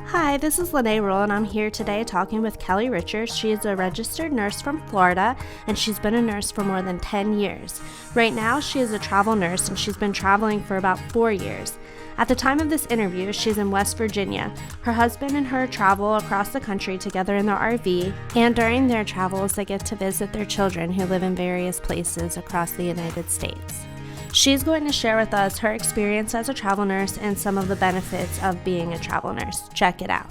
Hi, this is Lene Roll, and I'm here today talking with Kelley Richards. She is a registered nurse from Florida, and she's been a nurse for more than 10 years. Right now, she is a travel nurse, and she's been traveling for about 4 years. At the time of this interview, she's in West Virginia. Her husband and her travel across the country together in their RV, and during their travels, they get to visit their children who live in various places across the United States. She's going to share with us her experience as a travel nurse and some of the benefits of being a travel nurse. Check it out.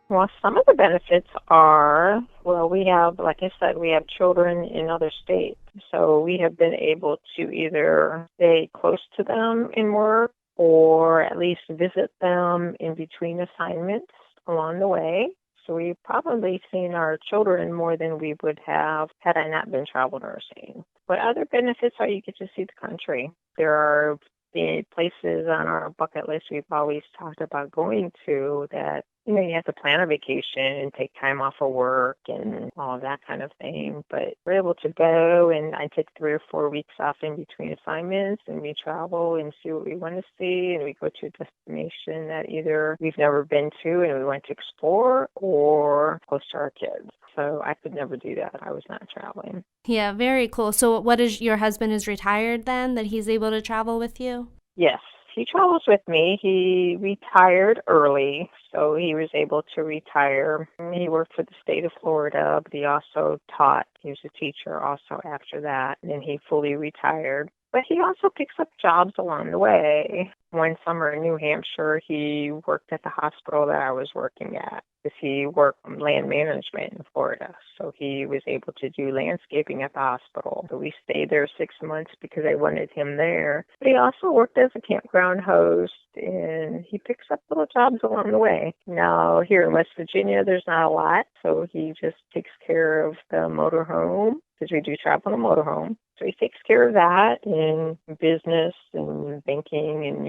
Well, some of the benefits are, we have, like I said, we have children in other states. So we have been able to either stay close to them in work or at least visit them in between assignments along the way. So we've probably seen our children more than we would have had I not been travel nursing. But other benefits are you get to see the country. There are the places on our bucket list we've always talked about going to that, you have to plan a vacation and take time off of work and all of that kind of thing. But we're able to go, and I take 3 or 4 weeks off in between assignments, and we travel and see what we want to see, and we go to a destination that either we've never been to and we want to explore or close to our kids. So I could never do that. I was not traveling. Yeah, very cool. So what is your husband is retired then, that he's able to travel with you? Yes, he travels with me. He retired early, so he was able to retire. He worked for the state of Florida, but he also taught. He was a teacher also after that, and then he fully retired. But he also picks up jobs along the way. One summer in New Hampshire, he worked at the hospital that I was working at because he worked on land management in Florida. So he was able to do landscaping at the hospital. So we stayed there 6 months because I wanted him there. But he also worked as a campground host, and he picks up little jobs along the way. Now, here in West Virginia, there's not a lot, so he just takes care of the motorhome because we do travel in a motorhome. So he takes care of that in business and banking and,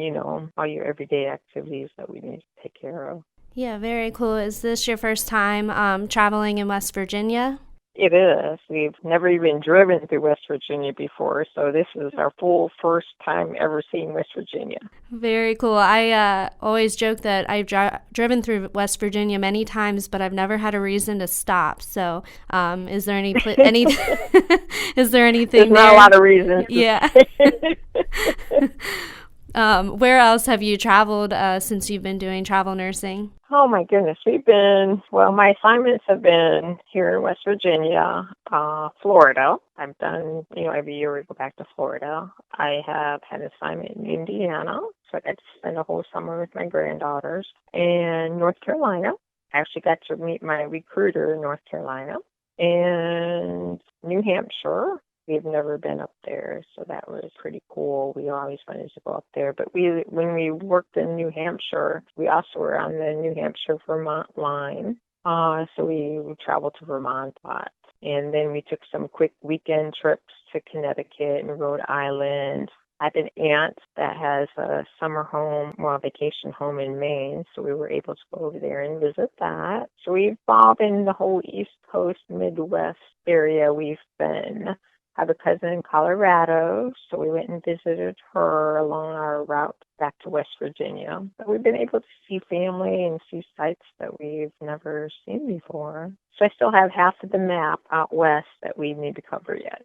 all your everyday activities that we need to take care of. Yeah, very cool. Is this your first time traveling in West Virginia? It is. We've never even driven through West Virginia before, so this is our full first time ever seeing West Virginia. Very cool. I always joke that I've driven through West Virginia many times, but I've never had a reason to stop. So, is there any is there anything? There's not a lot of reasons. Yeah. Where else have you traveled since you've been doing travel nursing? Oh, my goodness. My assignments have been here in West Virginia, Florida. I've done, every year we go back to Florida. I have had an assignment in Indiana, so I got to spend a whole summer with my granddaughters. And North Carolina. I actually got to meet my recruiter in North Carolina. And New Hampshire. We've never been up there, so that was pretty cool. We always wanted to go up there. But when we worked in New Hampshire, we also were on the New Hampshire-Vermont line. So we traveled to Vermont a lot. And then we took some quick weekend trips to Connecticut and Rhode Island. I have an aunt that has a summer home, vacation home in Maine, so we were able to go over there and visit that. So we've all been the whole East Coast, Midwest area we've been. I have a cousin in Colorado, so we went and visited her along our route back to West Virginia. But we've been able to see family and see sites that we've never seen before. So I still have half of the map out west that we need to cover yet.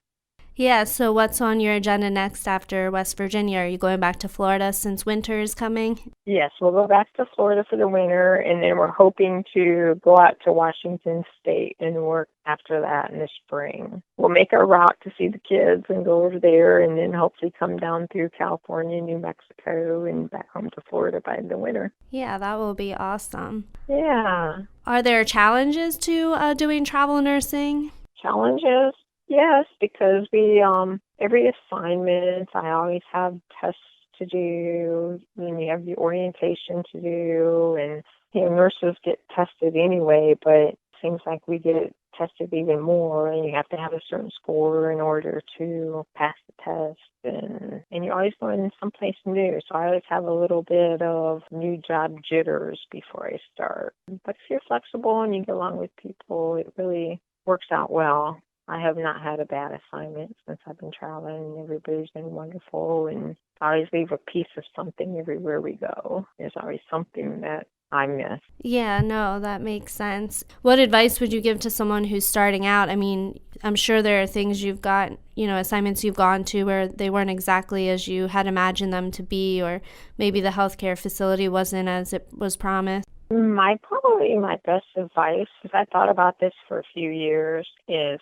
Yeah, so what's on your agenda next after West Virginia? Are you going back to Florida since winter is coming? Yes, we'll go back to Florida for the winter, and then we're hoping to go out to Washington State and work after that in the spring. We'll make our route to see the kids and go over there, and then hopefully come down through California, New Mexico, and back home to Florida by the winter. Yeah, that will be awesome. Yeah. Are there challenges to doing travel nursing? Challenges? Yes, because every assignment, I always have tests to do, and you have the orientation to do, and nurses get tested anyway, but it seems like we get tested even more, and you have to have a certain score in order to pass the test, and you're always going someplace new, so I always have a little bit of new job jitters before I start. But if you're flexible and you get along with people, it really works out well. I have not had a bad assignment since I've been traveling. Everybody's been wonderful, and I always leave a piece of something everywhere we go. There's always something that I miss. Yeah, no, that makes sense. What advice would you give to someone who's starting out? I mean, I'm sure there are things you've got, assignments you've gone to where they weren't exactly as you had imagined them to be, or maybe the healthcare facility wasn't as it was promised. Probably my best advice, because I thought about this for a few years, is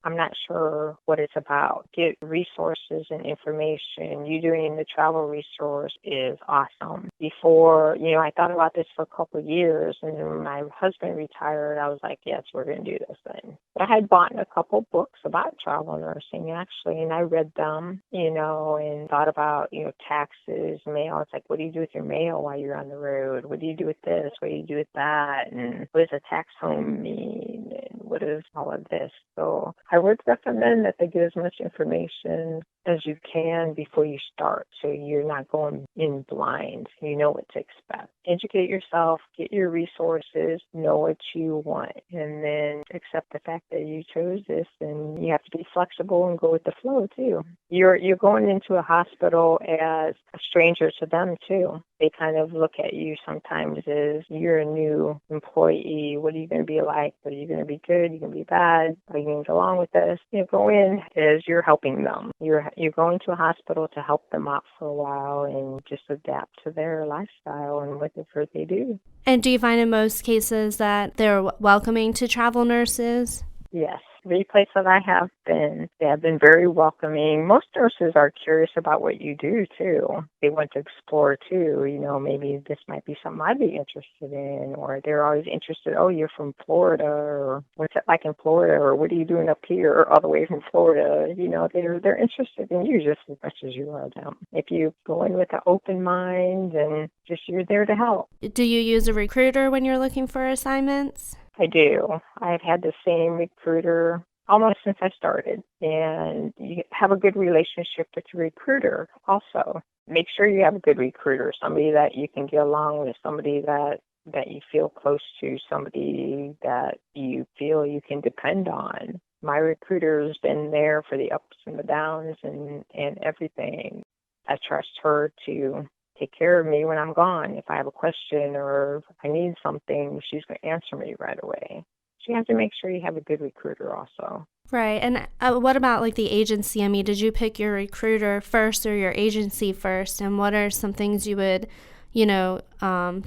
I'm not sure what it's about. Get resources and information. You doing the travel resource is awesome. Before, I thought about this for a couple of years, and then when my husband retired, I was like, yes, we're going to do this thing. But I had bought a couple books about travel nursing, actually, and I read them, and thought about, taxes, mail. It's like, what do you do with your mail while you're on the road? What do you do with this? What do you do with that? And what does a tax home mean? And what is all of this? So I would recommend that they get as much information as you can before you start, so you're not going in blind. You know what to expect. Educate yourself, get your resources, know what you want, and then accept the fact that you chose this, and you have to be flexible and go with the flow too. You're going into a hospital as a stranger to them too. They kind of look at you sometimes as you're a new employee. What are you going to be like? Are you going to be good? Are you going to be bad? Are you going to get along with this? Go in as you're helping them. You're going to a hospital to help them out for a while and just adapt to their lifestyle and whatever they do. And do you find in most cases that they're welcoming to travel nurses? Yes. Every place that I have been, they have been very welcoming. Most nurses are curious about what you do, too. They want to explore, too. Maybe this might be something I'd be interested in, or they're always interested, oh, you're from Florida, or what's it like in Florida, or what are you doing up here all the way from Florida? They're interested in you just as much as you are them. If you go in with an open mind and just you're there to help. Do you use a recruiter when you're looking for assignments? I do. I've had the same recruiter almost since I started. And you have a good relationship with your recruiter also. Make sure you have a good recruiter, somebody that you can get along with, somebody that you feel close to, somebody that you feel you can depend on. My recruiter's been there for the ups and the downs and everything. I trust her to take care of me when I'm gone. If I have a question or if I need something, she's going to answer me right away. So you have to make sure you have a good recruiter also. Right. And what about like the agency? I mean, did you pick your recruiter first or your agency first? And what are some things you would,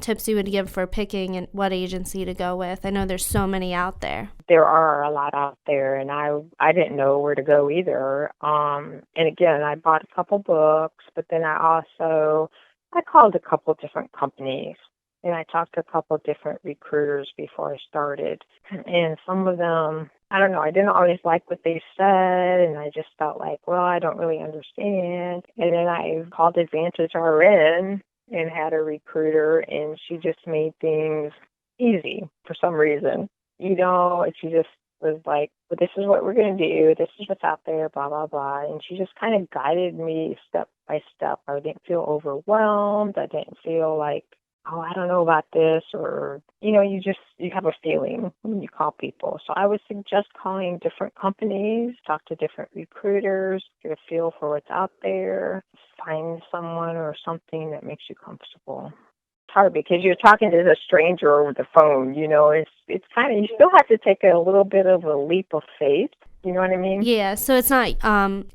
tips you would give for picking and what agency to go with? I know there's so many out there. There are a lot out there, and I didn't know where to go either. And again, I bought a couple books, but then I called a couple different companies, and I talked to a couple different recruiters before I started. And some of them, I don't know, I didn't always like what they said, and I just felt like, well, I don't really understand. And then I called Advantage RN and had a recruiter, and she just made things easy for some reason. And she just was like, well, this is what we're going to do. This is what's out there, blah, blah, blah. And she just kind of guided me step by step. I didn't feel overwhelmed. I didn't feel like, oh, I don't know about this, or, you have a feeling when you call people. So I would suggest calling different companies, talk to different recruiters, get a feel for what's out there, find someone or something that makes you comfortable. Hard because you're talking to a stranger over the phone. It's kind of, you still have to take a little bit of a leap of faith. You know what I mean? Yeah, so it's not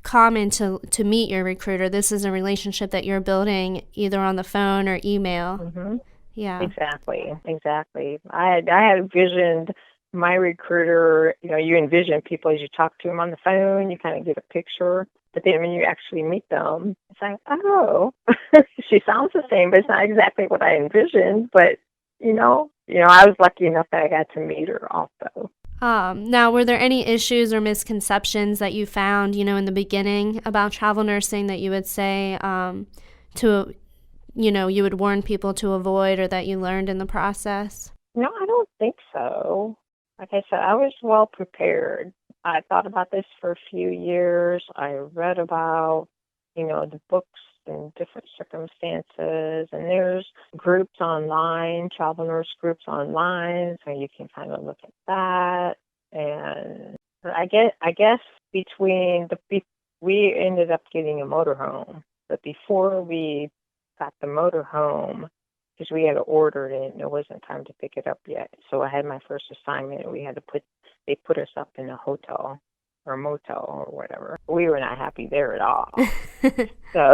common to meet your recruiter. This is a relationship that you're building either on the phone or email. Mm-hmm. Yeah. Exactly. I had envisioned my recruiter. You envision people as you talk to them on the phone. You kind of get a picture. But then when you actually meet them, it's like, oh, she sounds the same, but it's not exactly what I envisioned. But, I was lucky enough that I got to meet her also. Now, were there any issues or misconceptions that you found, in the beginning about travel nursing that you would say you would warn people to avoid or that you learned in the process? No, I don't think so. Like I said, I was well prepared. I thought about this for a few years. I read about, the books in different circumstances, and there's groups online, travel nurse groups online, so you can kind of look at that. And I guess we ended up getting a motorhome, but before we got the motorhome, because we had ordered it and it wasn't time to pick it up yet. So I had my first assignment. They put us up in a hotel or motel or whatever. We were not happy there at all. So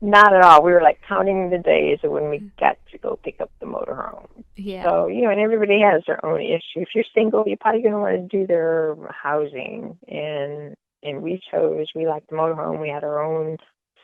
not at all. We were like counting the days of when we got to go pick up the motorhome. Yeah. So, and everybody has their own issue. If you're single, you're probably going to want to do their housing. And we liked the motorhome. We had our own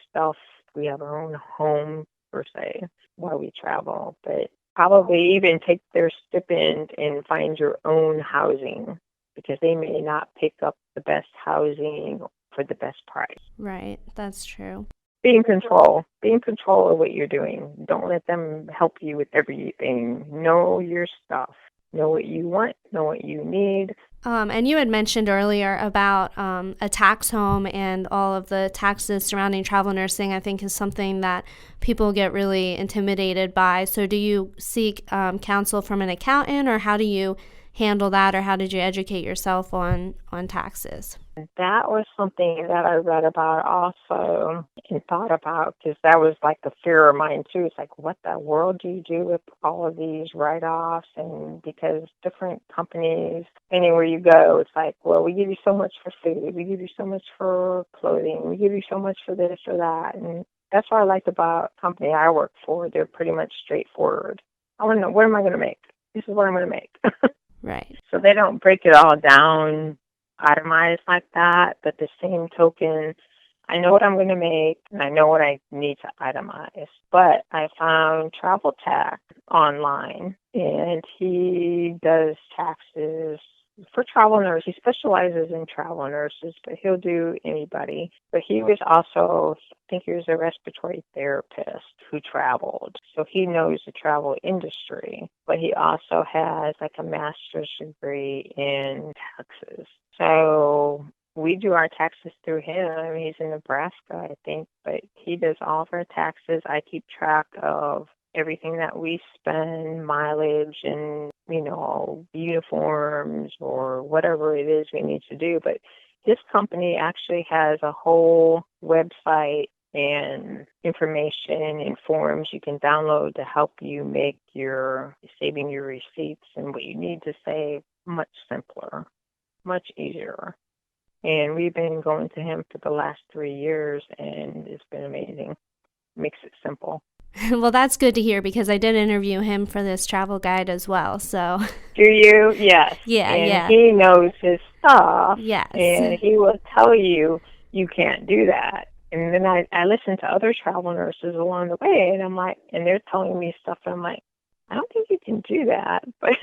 stuff. We have our own home, per se, while we travel. But probably even take their stipend and find your own housing, because they may not pick up the best housing for the best price. Right. That's true. Be in control. Be in control of what you're doing. Don't let them help you with everything. Know your stuff. Know what you want. Know what you need. And you had mentioned earlier about a tax home and all of the taxes surrounding travel nursing, I think is something that people get really intimidated by. So do you seek counsel from an accountant, or how do you handle that, or how did you educate yourself on taxes? That was something that I read about also and thought about, because that was like a fear of mine too. It's like, what the world do you do with all of these write-offs? And because different companies, anywhere you go, it's like, well, we give you so much for food, we give you so much for clothing, we give you so much for this or that. And that's what I liked about the company I work for. They're pretty much straightforward. I want to know, what am I going to make? This is what I'm going to make. Right. So they don't break it all down itemized like that, but the same token, I know what I'm going to make and I know what I need to itemize. But I found Travel Tax online, and he does taxes for travel nurses. He specializes in travel nurses, but he'll do anybody. But he was also, I think he was a respiratory therapist who traveled. So he knows the travel industry, but he also has like a master's degree in taxes. So we do our taxes through him. He's in Nebraska, I think, but he does all of our taxes. I keep track of everything that we spend, mileage and, uniforms or whatever it is we need to do. But this company actually has a whole website and information and forms you can download to help you make your saving your receipts and what you need to save much simpler, much easier. And we've been going to him for the last 3 years, and it's been amazing. Makes it simple. Well, that's good to hear, because I did interview him for this travel guide as well. So. Do you? Yes. Yeah, and yeah. He knows his stuff. Yes. And he will tell you can't do that. And then I listen to other travel nurses along the way, and I'm like, and they're telling me stuff, and I'm like, I don't think you can do that. But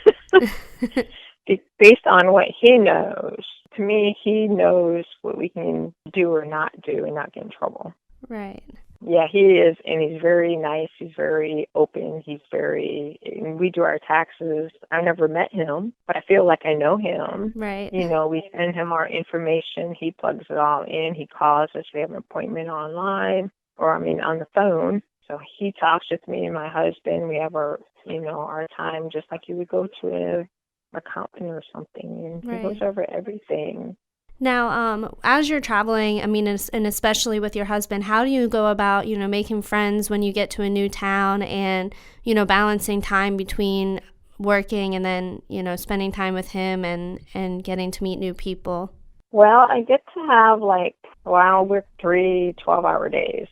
based on what he knows, to me, he knows what we can do or not do and not get in trouble. Right. Yeah, he is, and he's very nice. He's very open. We do our taxes. I've never met him, but I feel like I know him. Right. We send him our information. He plugs it all in. He calls us. We have an appointment online, on the phone. So he talks with me and my husband. We have our time just like you would go to an accountant or something, and right. He goes over everything. Now, as you're traveling, and especially with your husband, how do you go about, making friends when you get to a new town and, balancing time between working and then, spending time with him and getting to meet new people? Well, I get to have I'll work 3 12-hour days.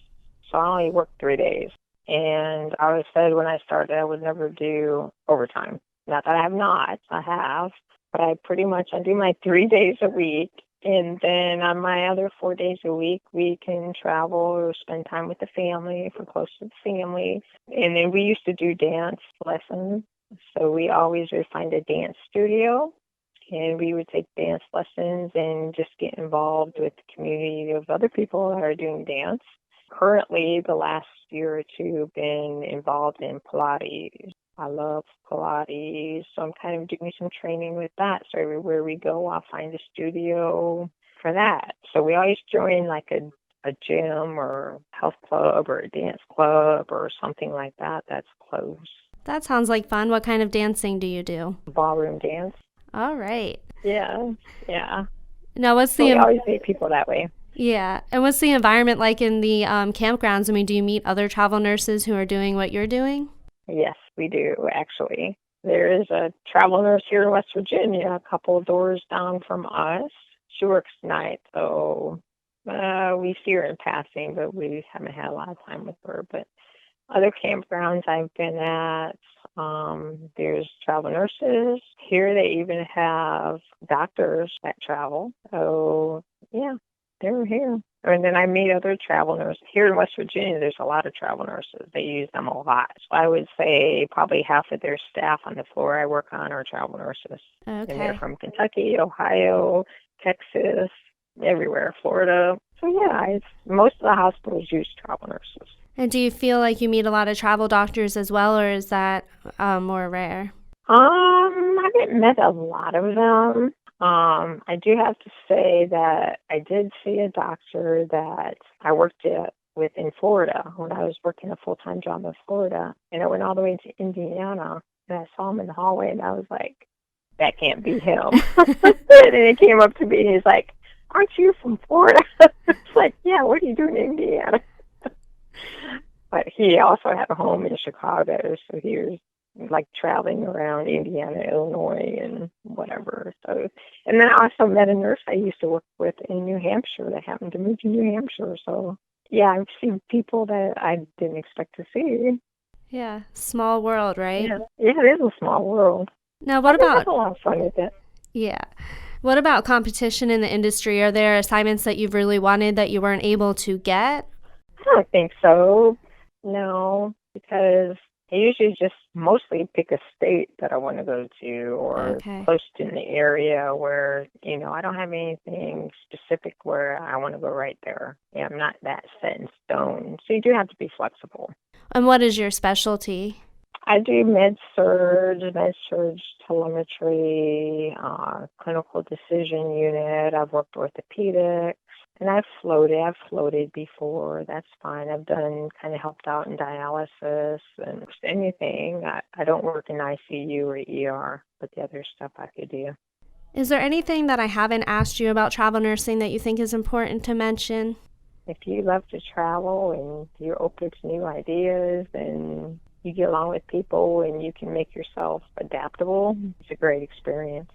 So I only work 3 days. And I always said when I started I would never do overtime. Not that I have not. I have. But I do my 3 days a week. And then on my other 4 days a week, we can travel or spend time with the family if we're close to the family. And then we used to do dance lessons. So we always would find a dance studio, and we would take dance lessons and just get involved with the community of other people that are doing dance. Currently, the last year or two, been involved in Pilates. I love Pilates, so I'm kind of doing some training with that. So everywhere we go, I'll find a studio for that. So we always join a gym or health club or a dance club or something like that that's close. That sounds like fun. What kind of dancing do you do? Ballroom dance. All right. Yeah. Now, we always meet people that way. Yeah. And what's the environment like in the campgrounds? I mean, do you meet other travel nurses who are doing what you're doing? Yes, we do, actually. There is a travel nurse here in West Virginia, a couple of doors down from us. She works nights, so we see her in passing, but we haven't had a lot of time with her. But other campgrounds I've been at, there's travel nurses. Here they even have doctors that travel. So, yeah, they're here. And then I meet other travel nurses. Here in West Virginia, there's a lot of travel nurses. They use them a lot. So I would say probably half of their staff on the floor I work on are travel nurses. And they're Okay. from Kentucky, Ohio, Texas, everywhere, Florida. So, yeah, most of the hospitals use travel nurses. And do you feel like you meet a lot of travel doctors as well, or is that more rare? I haven't met a lot of them. I do have to say that I did see a doctor that I worked with in Florida when I was working a full-time job in Florida, and I went all the way to Indiana, and I saw him in the hallway, and I was like, that can't be him. And he came up to me, and he's like, aren't you from Florida? It's like, yeah, what are you doing in Indiana? But he also had a home in Chicago, so he was like traveling around Indiana, Illinois, and whatever. So, and then I also met a nurse I used to work with in New Hampshire that happened to move to New Hampshire. So, yeah, I've seen people that I didn't expect to see. Yeah. Small world, right? Yeah, it is a small world. Now, I what think that's about, a lot of fun with it. yeah. What about competition in the industry? Are there assignments that you've really wanted that you weren't able to get? I don't think so. No, because I usually just mostly pick a state that I want to go to or Okay. close to in the area where, I don't have anything specific where I want to go right there. Yeah, I'm not that set in stone. So you do have to be flexible. And what is your specialty? I do med-surg telemetry, clinical decision unit. I've worked orthopedics. And I've floated before. That's fine. I've done kind of helped out in dialysis and just anything. I don't work in ICU or ER, but the other stuff I could do. Is there anything that I haven't asked you about travel nursing that you think is important to mention? If you love to travel and you're open to new ideas and you get along with people and you can make yourself adaptable, it's a great experience.